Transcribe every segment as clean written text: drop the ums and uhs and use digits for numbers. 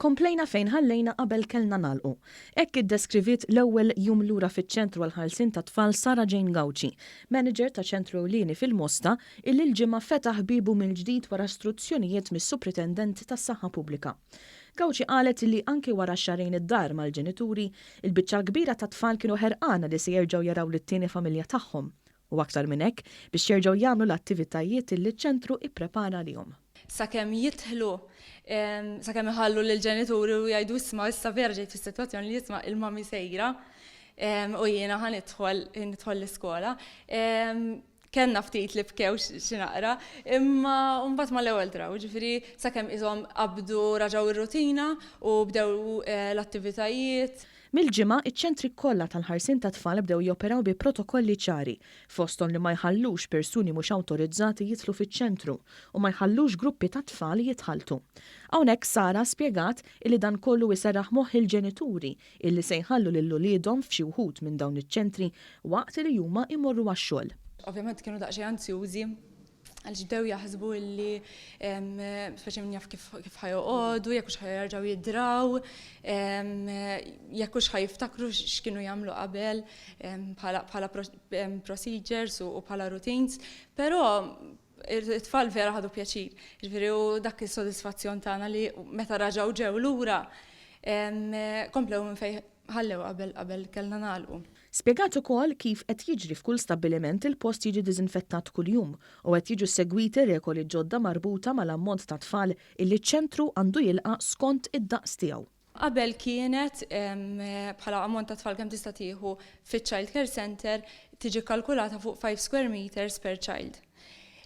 Komplejna fejn ħallejna qabel kellna nagħlqu. Hekk iddeskrivit l-ewwel jum lura fiċ-ċentru għall-ħarsien tat-tfal Sarah Jane Gauci, manager taċ-ċentru ewlieni fil-Mosta, illi l-ġimgħa fetaħ bibu mill-ġdid wara istruzzjonijiet mis-Supretendent tas-Saħħa pubblika. Gauci qalet li anke wara xarejn id-dar mal-ġenituri, il-biċċa l-kbira tat-tfal kienu ħerqana li se jerġgħu jaraw lit-tieni familja tagħhom. U aktar minn hekk biex jerġgħu jagħmlu l-attivitajiet li ċ-ċentru ipprepara lihom. Sakemm jidħlu, sakemm iħallu lill-ġenituri u jgħidu isma' issa vera ġejt fis-sitwazzjoni li jisma' il-mami sejra u jiena ħanidħol l-iskola. Kenna ftit li bkew xi naqra, imma mbagħad mal-ewwel draw, ġifieri sakemm ishom qabdu raġgħu ir-rutina u bdew l-attivitajiet. Mil-ġimgħa iċ-ċentri kollha tal-ħarsien tat-tfal bdew joperaw bi protokolli ċari, fosthom li ma jħallux persuni mhux awtorizzati jidħlu fiċ-ċentru u ma jħallux gruppi ta' tfal jitħaltu. Hawnhekk Sara spjegat li dan kollu iserraħ moħħ il-ġenituri illi se jħallu lil uliedhom f'xi wħud minn dawn iċ-ċentri waqt li huma jmorru għax-xogħol. Ovvjament kienu daqsxejn anzjużi għaliex bdew jaħsbu li speċi min jaf kif ħajoqogħdu, jekk hux ħajerġgħu jidraw, jekk hux ħajiftakru x'kienu jagħmlu qabel bħala procedures u bħala routines, però it-tfal vera ħadu pjaċir. Ġifieri u dak is-sodisfazzjon tagħna li meta raġgħu ġew lura komplew minn fejn ħallew qabel kellna nagħlqu. Spjegat ukoll kif qed jiġri f'kull stabbiliment il-post jiġi diżinfettat kuljum u qed jiġu segwiti regoli ġodda marbuta mal-ammont ta' tfal illi ċ-ċentru għandu jilqa' skont id-daqs tiegħu. Qabel kienet bħala ammont ta' tfal kemm tista' tieħu fiċ-Childcare Center tiġi kalkulata fuq 5 square meters per child.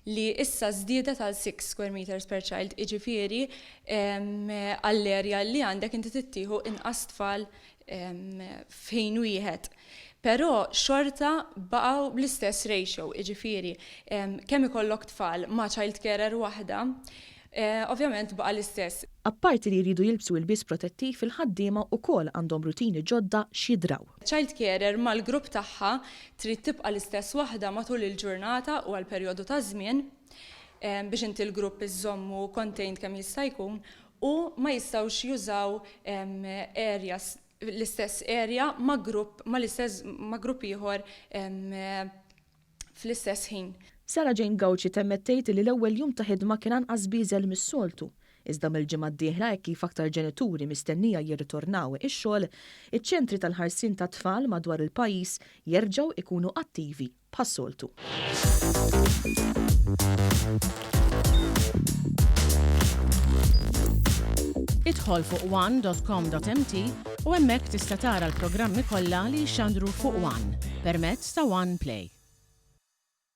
Li issa żdiedet għal 6 square meters per child, jiġifieri għall-erja li għandek inti tittieħu inqas tfal fejn wieħed. Però xorta baqgħu bl-istess ratio, jiġifieri kemm ikollok tfal ma' childcarer waħda, ovvjament baqa' l-istess. Apparti li jridu jilbsu l-bis protettiv il-ħaddiema wkoll għandhom rutini ġodda x'jidraw. Childcarer mal-grupp tagħha trid tibqa' l-istess waħda matul il-ġurnata u għal perjodu ta' żmien biex inti l-grupp iżommu contained kemm jista' jkun u ma jistgħux jużaw areas l-istess area ma' grupp ieħor fl-istess ħin. Sarah Jane Gauci temmettejt li l-ewwel jum ta' ħidma kien anqas biżel mis-soltu. Iżda mill-ġimgħa d-dieħla hekk kif aktar ġenituri mistennija jirritornaw ix-xogħol, iċ-ċentri tal-ħarsien tat-tfal madwar il-pajjiż jerġgħu ikunu attivi bħas-soltu. Idħol fuq one.com.mt u hemmhekk tista' tara l-programmi kollha li jxandru fuq One permezz ta' One Play.